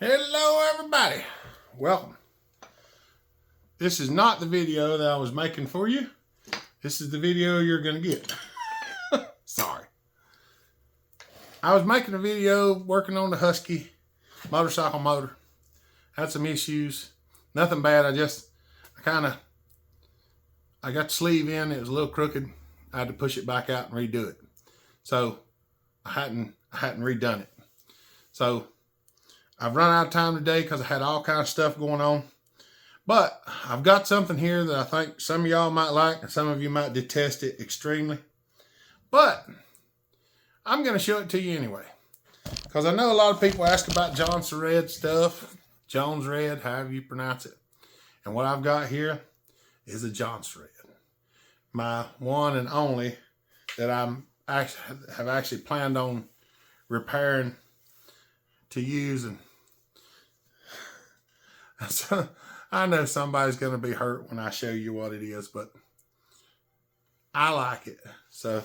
Hello everybody, welcome. This is not the video that I was making for you. This is the video you're gonna get. Sorry. I was making a video working on the Husky motorcycle motor. Had some issues, nothing bad. I got the sleeve in, it was a little crooked. I had to push it back out and redo it. So I hadn't redone it. So I've run out of time today because I had all kinds of stuff going on. But I've got something here that I think some of y'all might like and some of you might detest it extremely. But I'm going to show it to you anyway. Because I know a lot of people ask about jonsred stuff. Jonsred, however you pronounce it. And what I've got here is a jonsred. My one and only that I have actually planned on repairing to use. And so I know somebody's going to be hurt when I show you what it is, but I like it. So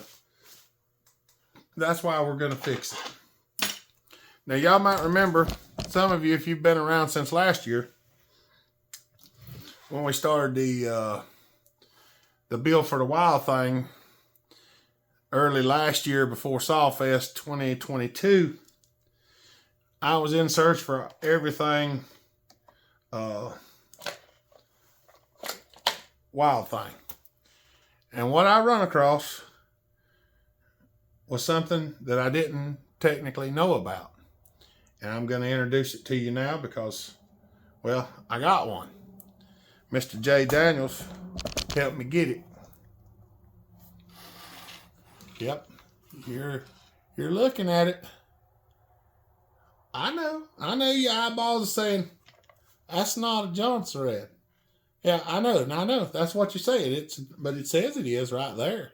that's why we're going to fix it. Now y'all might remember, some of you, if you've been around since last year, when we started the Bill for the Wild thing early last year before Sawfest 2022, I was in search for everything wild thing. And what I run across was something that I didn't technically know about. And I'm going to introduce it to you now because, well, I got one. Mr. J. Daniels helped me get it. Yep, you're looking at it. I know your eyeballs are saying, that's not a jonsred. Yeah, I know, that's what you're saying. But it says it is right there.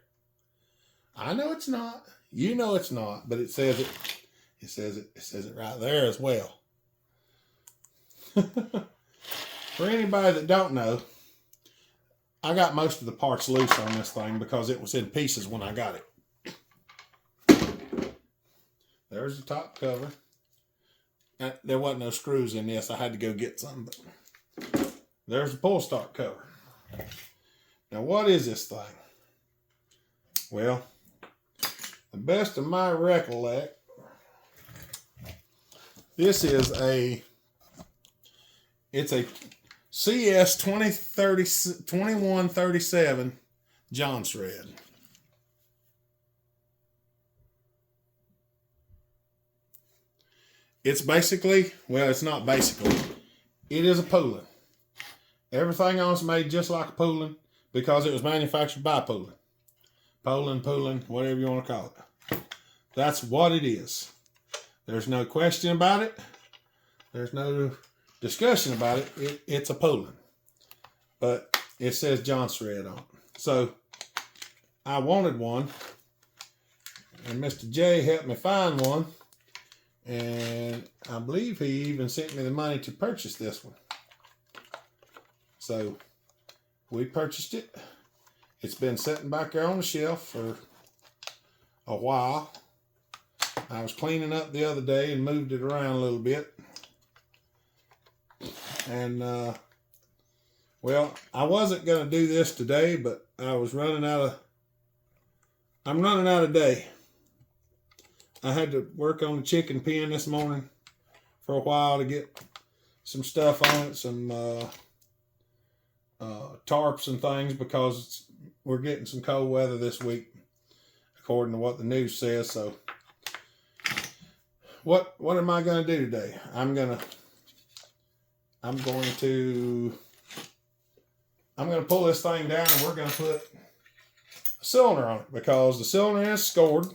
I know it's not. You know it's not, but it says it. It says it right there as well. For anybody that don't know, I got most of the parts loose on this thing because it was in pieces when I got it. There's the top cover. There wasn't no screws in this. I had to go get some, but there's the pull start cover. Now, what is this thing? Well, the best of my recollect, this is it's a CS 2137 jonsred. It's basically, well, it's not basically, it is a Poulan. Everything else made just like a Poulan because it was manufactured by Poulan. Poulan, whatever you want to call it. That's what it is. There's no question about it. There's no discussion about it. It's a Poulan. But it says jonsred on it. So I wanted one. And Mr. J helped me find one. And I believe he even sent me the money to purchase this one. So we purchased it. It's been sitting back there on the shelf for a while. I was cleaning up the other day and moved it around a little bit. And, well, I wasn't going to do this today, but I'm running out of day. I had to work on the chicken pen this morning for a while to get some stuff on it, some tarps and things, because we're getting some cold weather this week, according to what the news says. So what am I going to do today? I'm going to pull this thing down, and we're going to put a cylinder on it because the cylinder is scored.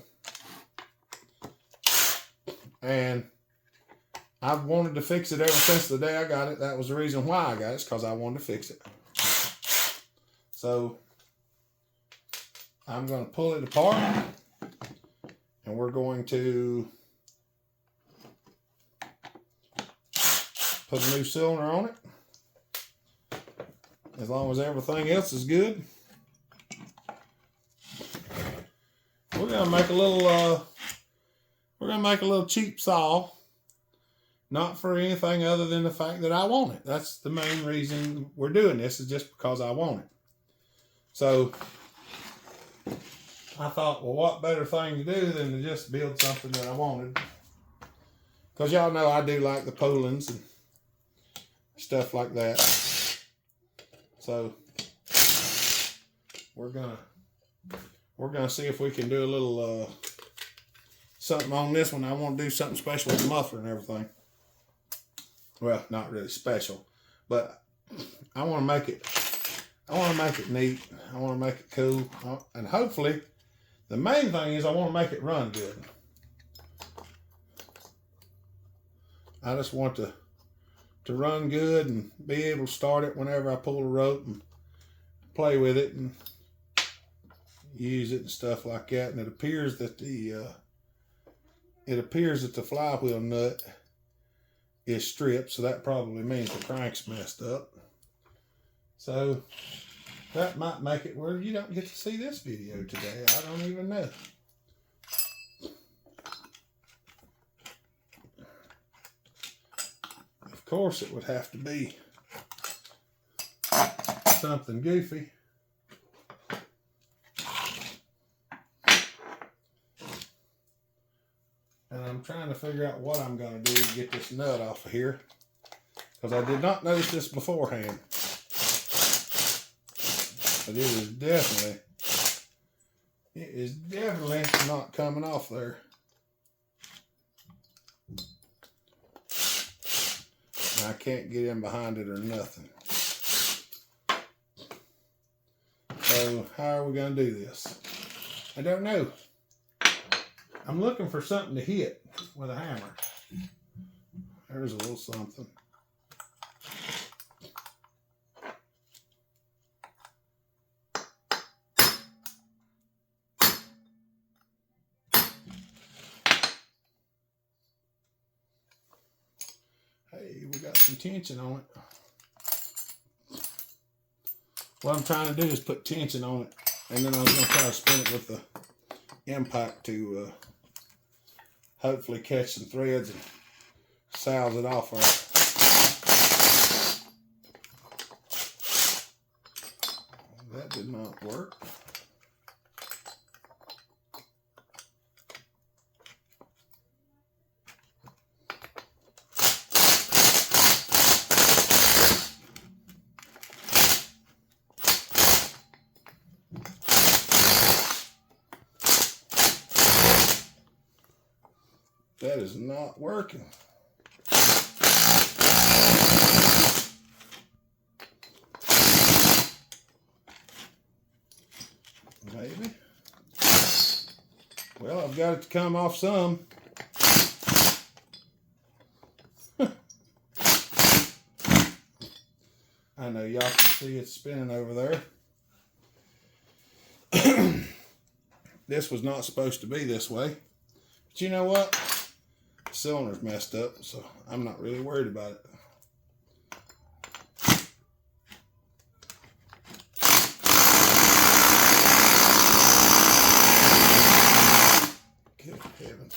And I've wanted to fix it ever since the day I got it. That was the reason why I got it, because I wanted to fix it. So I'm going to pull it apart, and we're going to put a new cylinder on it. As long as everything else is good. We're going to make a little cheap saw Not for anything other than the fact that I want it. That's the main reason we're doing this, is just because I want it. So I thought, well, what better thing to do than to just build something that I wanted. Because y'all know I do like the Polens and stuff like that. So we're gonna see if we can do a little something on this one. I want to do something special with the muffler and everything. Well, not really special, but I want to make it neat. I want to make it cool, and hopefully the main thing is I want to make it run good. I just want to run good and be able to start it whenever I pull the rope and play with it and use it and stuff like that. And it appears that the flywheel nut is stripped, so that probably means the crank's messed up. So that might make it where you don't get to see this video today. I don't even know. Of course, it would have to be something goofy. And I'm trying to figure out what I'm going to do to get this nut off of here, because I did not notice this beforehand. But it is definitely not coming off there. And I can't get in behind it or nothing. So how are we going to do this? I don't know. I'm looking for something to hit with a hammer. There's a little something. Hey, we got some tension on it. What I'm trying to do is put tension on it, and then I was going to try to spin it with the impact to hopefully catch some threads and souse it off right. That did not work. That is not working. Maybe. Well, I've got it to come off some. I know y'all can see it spinning over there. This was not supposed to be this way. But you know what? The cylinder's messed up, so I'm not really worried about it. Good heavens.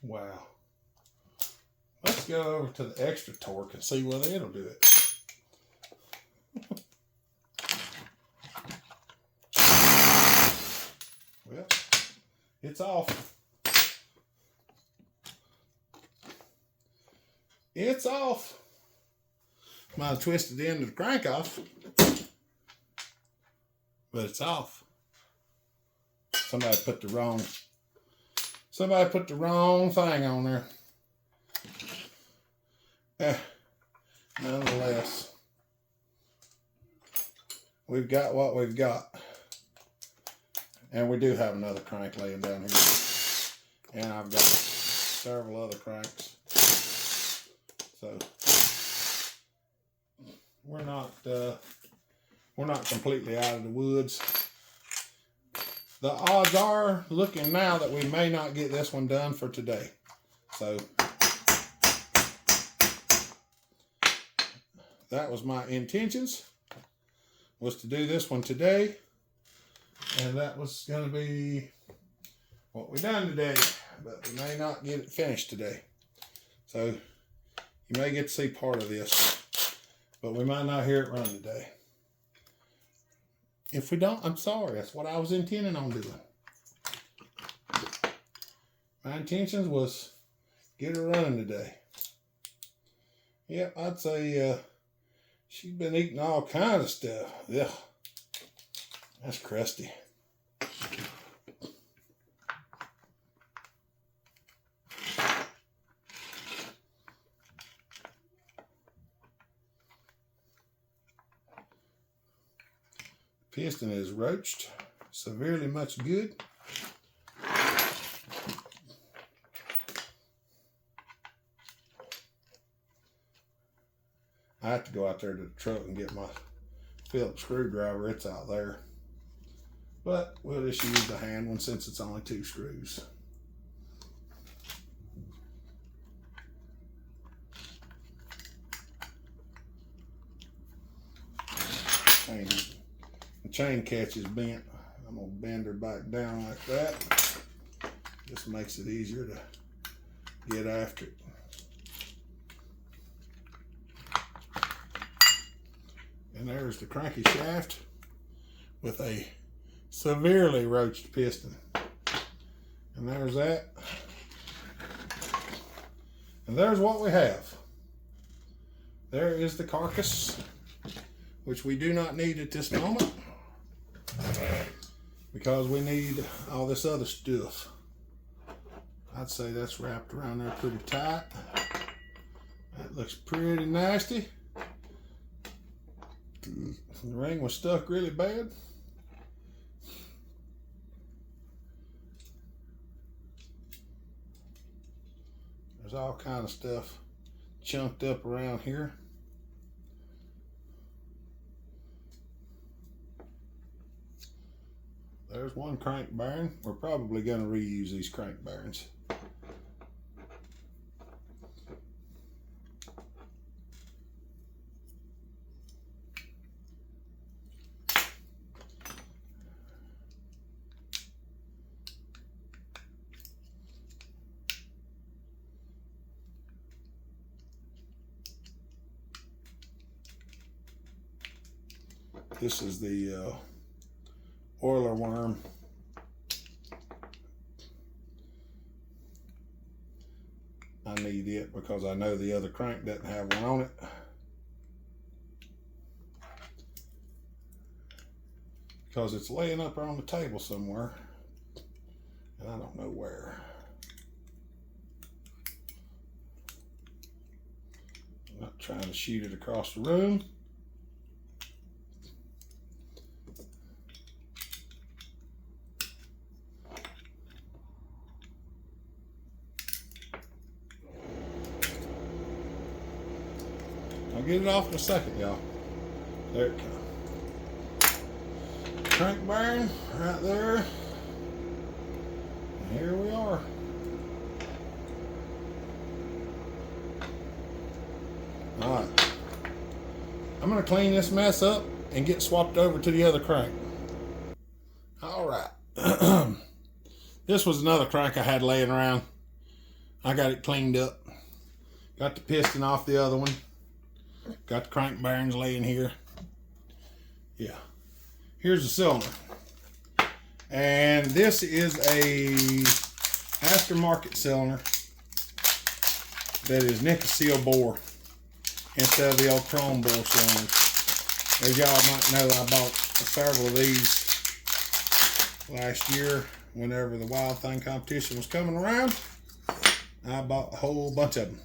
Wow. Let's go over to the extra torque and see whether it'll do it. Well, it's off. It's off. Might have twisted the end of the crank off, but it's off. Somebody put the wrong thing on there. Nonetheless, we've got what we've got. And we do have another crank laying down here. And I've got several other cranks. So we're not completely out of the woods. The odds are looking now that we may not get this one done for today. So that was my intentions, was to do this one today. And that was going to be what we done today. But we may not get it finished today. So you may get to see part of this. But we might not hear it run today. If we don't, I'm sorry. That's what I was intending on doing. My intentions was get her running today. Yep, I'd say she's been eating all kinds of stuff. Yeah, that's crusty. Piston is roached severely much good. I have to go out there to the truck and get my Phillips screwdriver. It's out there. But we'll just use the hand one since it's only 2 screws. The chain catch is bent. I'm going to bend her back down like that. Just makes it easier to get after it. And there's the cranky shaft with a severely roached piston. And there's that. And there's what we have. There is the carcass, which we do not need at this moment because we need all this other stuff. I'd say that's wrapped around there pretty tight. That looks pretty nasty. The ring was stuck really bad. There's all kind of stuff chunked up around here. There's one crank bearing. We're probably going to reuse these crank bearings. This is the oiler worm. I need it because I know the other crank doesn't have one on it. Because it's laying up on the table somewhere and I don't know where. I'm not trying to shoot it across the room. I'll get it off in a second, y'all. There it comes. Crank bearing right there. And here we are. Alright. I'm going to clean this mess up and get swapped over to the other crank. Alright. This was another crank I had laying around. I got it cleaned up. Got the piston off the other one. Got the crank bearings laying here. Yeah. Here's the cylinder. And this is a aftermarket cylinder that is nickel seal bore instead of the old chrome bore cylinders. As y'all might know, I bought several of these last year whenever the Wild Thing competition was coming around. I bought a whole bunch of them.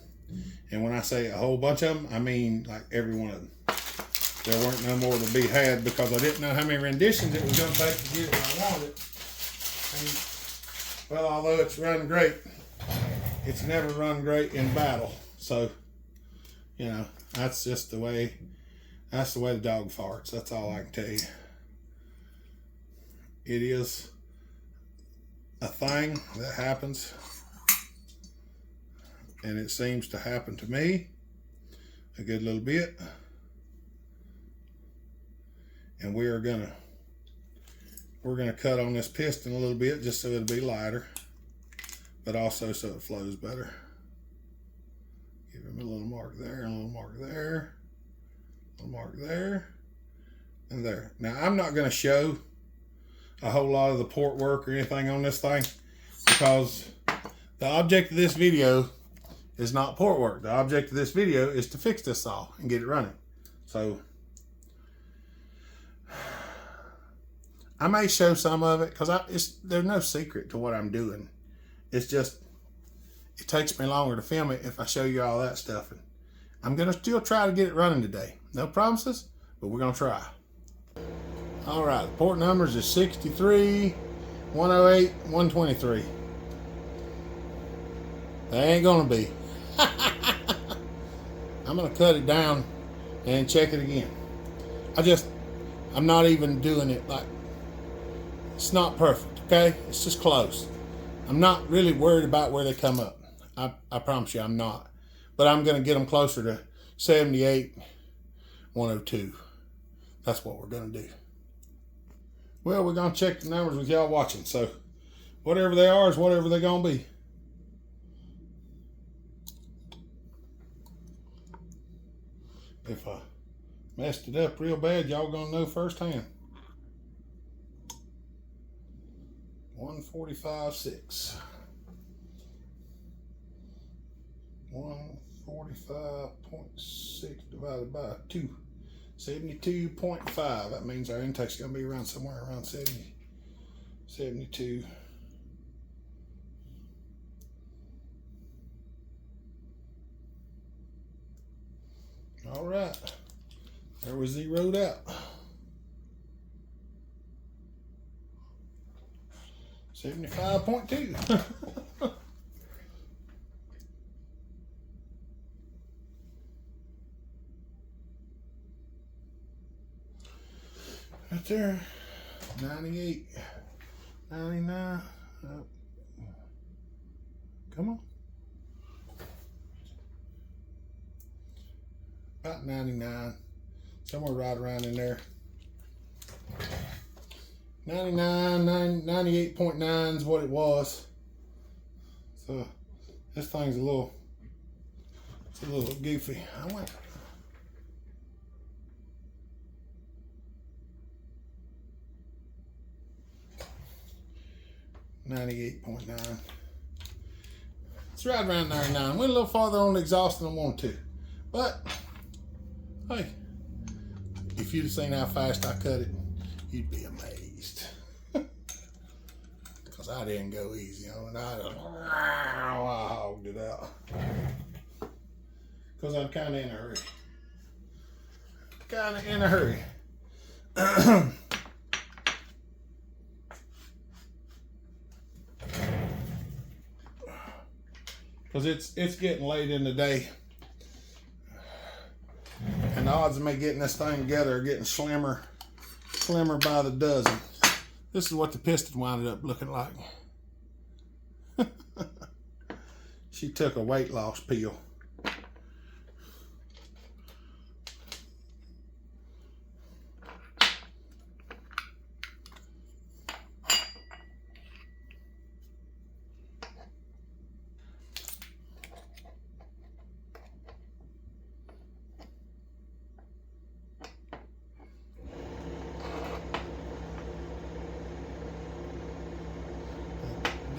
And when I say a whole bunch of them, I mean like every one of them. There weren't no more to be had because I didn't know how many renditions it was going to take to get what I wanted. And, well, although it's run great, it's never run great in battle. So, you know, that's just the way, that's the way the dog farts. That's all I can tell you. It is a thing that happens. And it seems to happen to me a good little bit. And we're gonna cut on this piston a little bit just so it'll be lighter, but also so it flows better. Give him a little mark there, and a little mark there, a little mark there, and there. Now I'm not gonna show a whole lot of the port work or anything on this thing, because the object of this video is not port work. The object of this video is to fix this saw and get it running. So I may show some of it, because there's no secret to what I'm doing. It's just, it takes me longer to film it if I show you all that stuff. And I'm gonna still try to get it running today. No promises, but we're gonna try. All right, the port numbers is 63, 108, 123. They ain't gonna be. I'm gonna cut it down and check it again. I'm not even doing it like, it's not perfect, okay? It's just close. I'm not really worried about where they come up. I promise you I'm not. But I'm gonna get them closer to 78, 102. That's what we're gonna do. Well, we're gonna check the numbers with y'all watching. So whatever they are is whatever they're gonna be. If I messed it up real bad, y'all gonna know firsthand. 145.6. 145.6 divided by 2. 72.5. That means our intake's gonna be around somewhere around 70, 72. All right, there we zeroed out. 75.2. Right there. 98, 99. Come on. About 99, somewhere right around in there. 99, 98.9 is what it was. So this thing's a little goofy. I went 98.9. It's right around 99. Went a little farther on the exhaust than I wanted to. But hey, if you'd have seen how fast I cut it, you'd be amazed. Because I didn't go easy on it. I hogged it out. Because I'm kind of in a hurry. Because it's getting late in the day. And the odds of me getting this thing together are getting slimmer by the dozen. This is what the piston wound up looking like. She took a weight loss pill.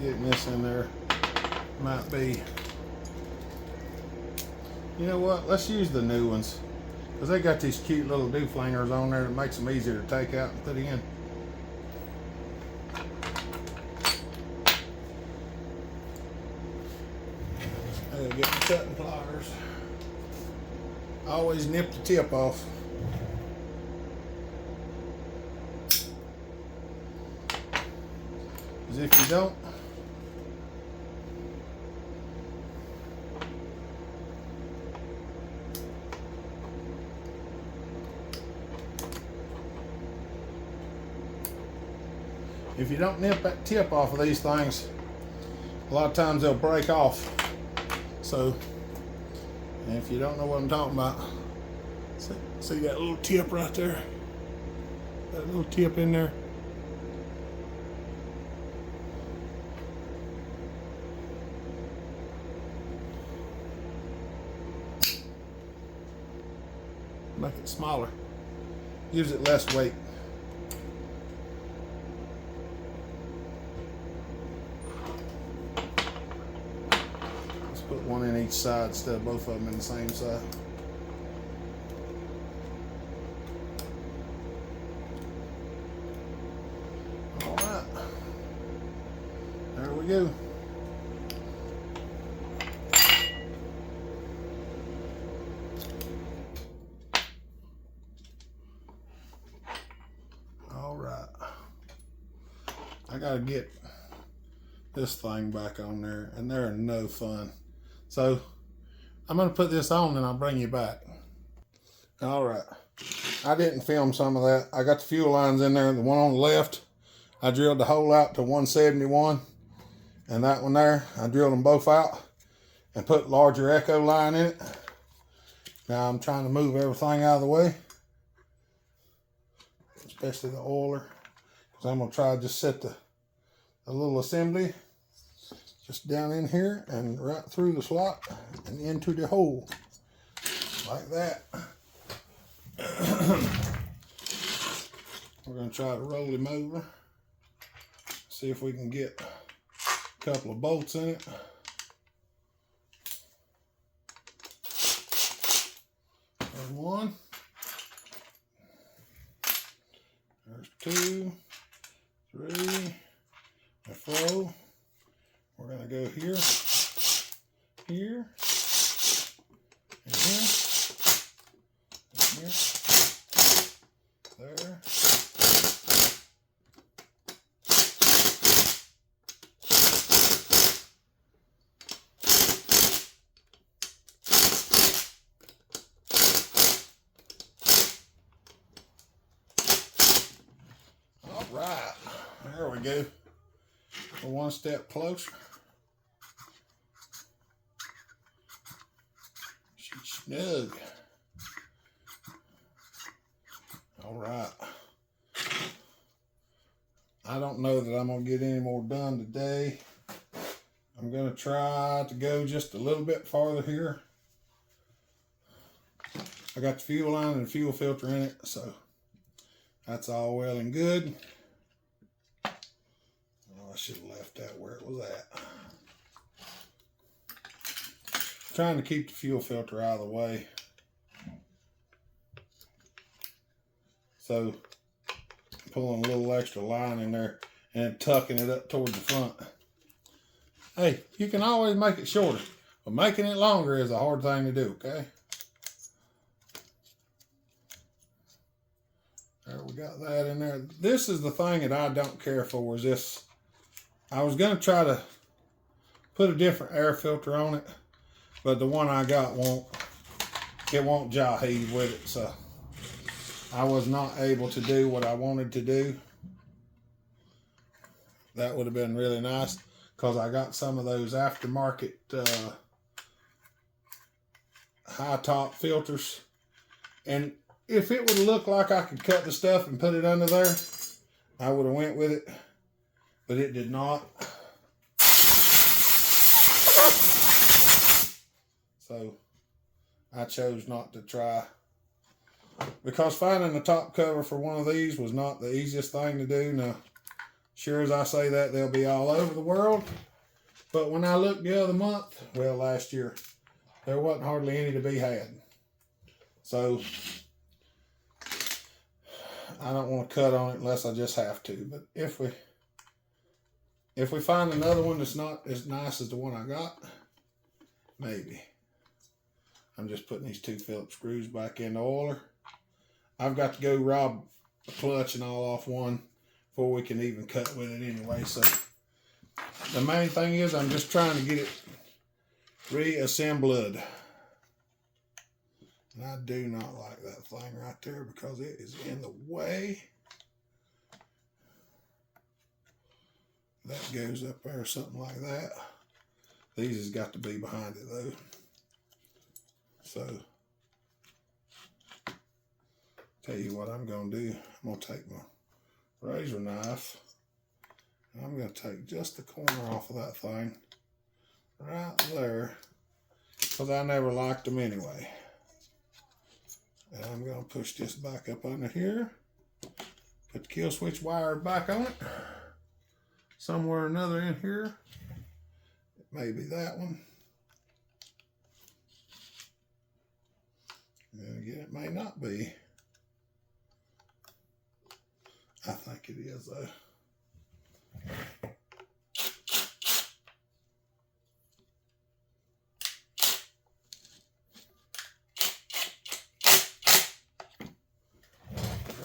Getting this in there might be, you know what, let's use the new ones, because they got these cute little dewflangers on there that makes them easier to take out and put in. I gotta get my cutting pliers. I always nip the tip off. Because if you don't, nip that tip off of these things, a lot of times they'll break off. So, and if you don't know what I'm talking about, see that little tip right there? that little tip in there. Make it smaller. Gives it less weight. Let's put one in each side instead of both of them in the same side. All right. There we go. I gotta get this thing back on there, and they're no fun. So I'm gonna put this on and I'll bring you back. All right, I didn't film some of that. I got the fuel lines in there. The one on the left, I drilled the hole out to 171, and that one there, I drilled them both out and put larger echo line in it. Now I'm trying to move everything out of the way, especially the oiler, because I'm gonna try to just set the a little assembly just down in here and right through the slot and into the hole like that. We're going to try to roll him over, see if we can get a couple of bolts in it. There's one, there's 2, 3, and 4. We're going to go here, here, and here, and here, there. All right, there we go. We're one step closer. She's snug. All right. I don't know that I'm going to get any more done today. I'm going to try to go just a little bit farther here. I got the fuel line and the fuel filter in it, so that's all well and good. I should have left that where it was at. Trying to keep the fuel filter out of the way. So pulling a little extra line in there and tucking it up towards the front. Hey, you can always make it shorter, but making it longer is a hard thing to do, okay? There, we got that in there. This is the thing that I don't care for, is this. I was going to try to put a different air filter on it, but the one I got won't jaw heave with it, so I was not able to do what I wanted to do. That would have been really nice, because I got some of those aftermarket high top filters, and if it would have looked like I could cut the stuff and put it under there, I would have went with it. But it did not. So I chose not to try, because finding the top cover for one of these was not the easiest thing to do. Now, sure as I say that, they'll be all over the world. But when I looked the other month, well, last year, there wasn't hardly any to be had. So I don't want to cut on it unless I just have to. But if we find another one that's not as nice as the one I got, maybe. I'm just putting these 2 Phillips screws back in the oiler. I've got to go rob the clutch and all off one before we can even cut with it anyway. So the main thing is I'm just trying to get it reassembled. And I do not like that thing right there because it is in the way. That goes up there, something like that. These has got to be behind it though. So Tell you what I'm going to do. I'm going to take my razor knife and I'm going to take just the corner off of that thing right there, because I never liked them anyway. And I'm going to push this back up under here, put the kill switch wire back on it, somewhere or another in here. It may be that one. And again, it may not be. I think it is though.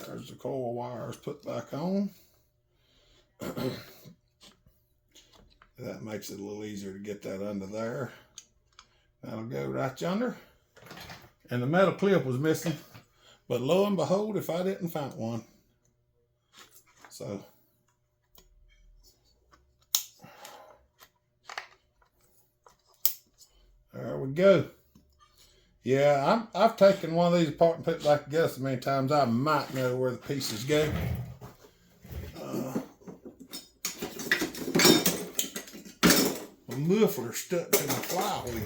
There's the coil wires put back on. That makes it a little easier to get that under there. That'll go right yonder. And the metal clip was missing, but lo and behold, if I didn't find one. So there we go. Yeah, I've taken one of these apart and put it back together so many times I might know where the pieces go. The muffler stuck to my flywheel.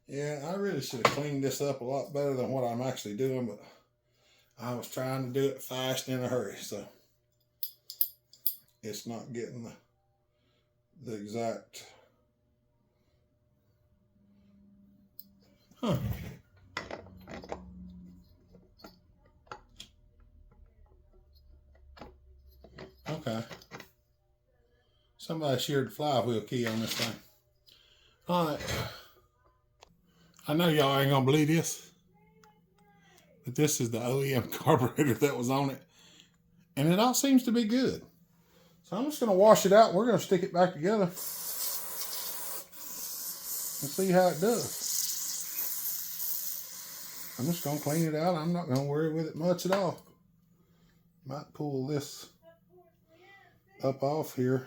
Yeah, I really should have cleaned this up a lot better than what I'm actually doing, but I was trying to do it fast in a hurry, so it's not getting the exact. Huh. Okay. Somebody shared the flywheel key on this thing. All right. I know y'all ain't gonna believe this, but this is the OEM carburetor that was on it, and it all seems to be good. So I'm just gonna wash it out. We're gonna stick it back together and see how it does. I'm just gonna clean it out. I'm not gonna worry with it much at all. Might pull this up off here.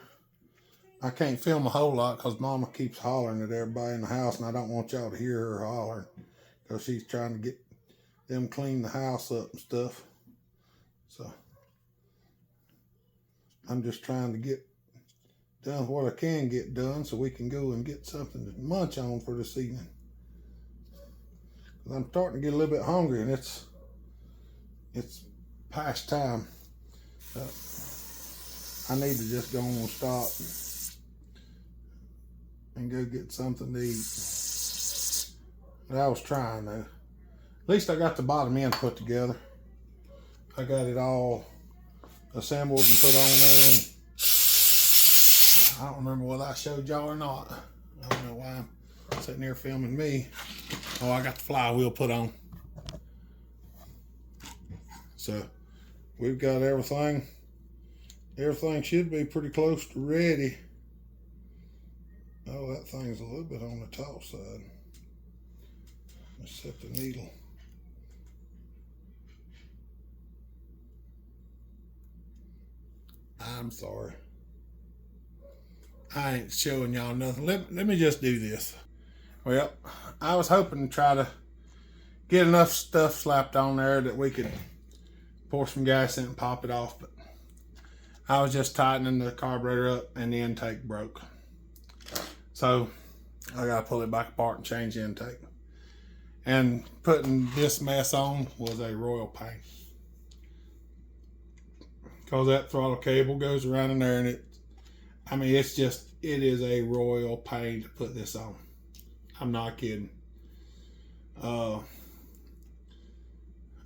I can't film a whole lot because Mama keeps hollering at everybody in the house, and I don't want y'all to hear her hollering because she's trying to get them clean the house up and stuff. So I'm just trying to get done what I can get done so we can go and get something to munch on for this evening. I'm starting to get a little bit hungry, and it's past time. I need to just go on and stop and go get something to eat. But I was trying though. At least I got the bottom end put together. I got it all assembled and put on there. And I don't remember whether I showed y'all or not. I don't know why I'm sitting here filming me. Oh, I got the flywheel put on. So we've got everything. Everything should be pretty close to ready. Oh, that thing's a little bit on the top side. Let's set the needle. I'm sorry. I ain't showing y'all nothing. Let me just do this. Well, I was hoping to try to get enough stuff slapped on there that we could pour some gas in and pop it off, but I was just tightening the carburetor up and the intake broke. So I gotta pull it back apart and change the intake. And putting this mess on was a royal pain. Cause that throttle cable goes around in there, and it is a royal pain to put this on. I'm not kidding. I've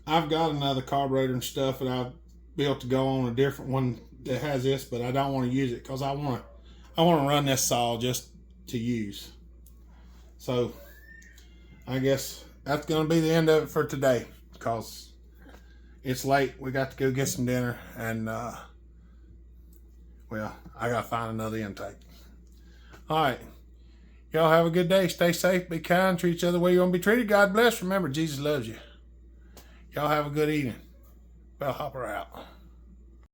got another carburetor and stuff that I've built to go on a different one that has this, but I don't want to use it because I want to run this saw just to use. So I guess that's going to be the end of it for today because it's late. We got to go get some dinner, and well, I got to find another intake. All right. Y'all have a good day. Stay safe. Be kind. Treat each other the way you want to be treated. God bless. Remember, Jesus loves you. Y'all have a good evening. Bellhopper out.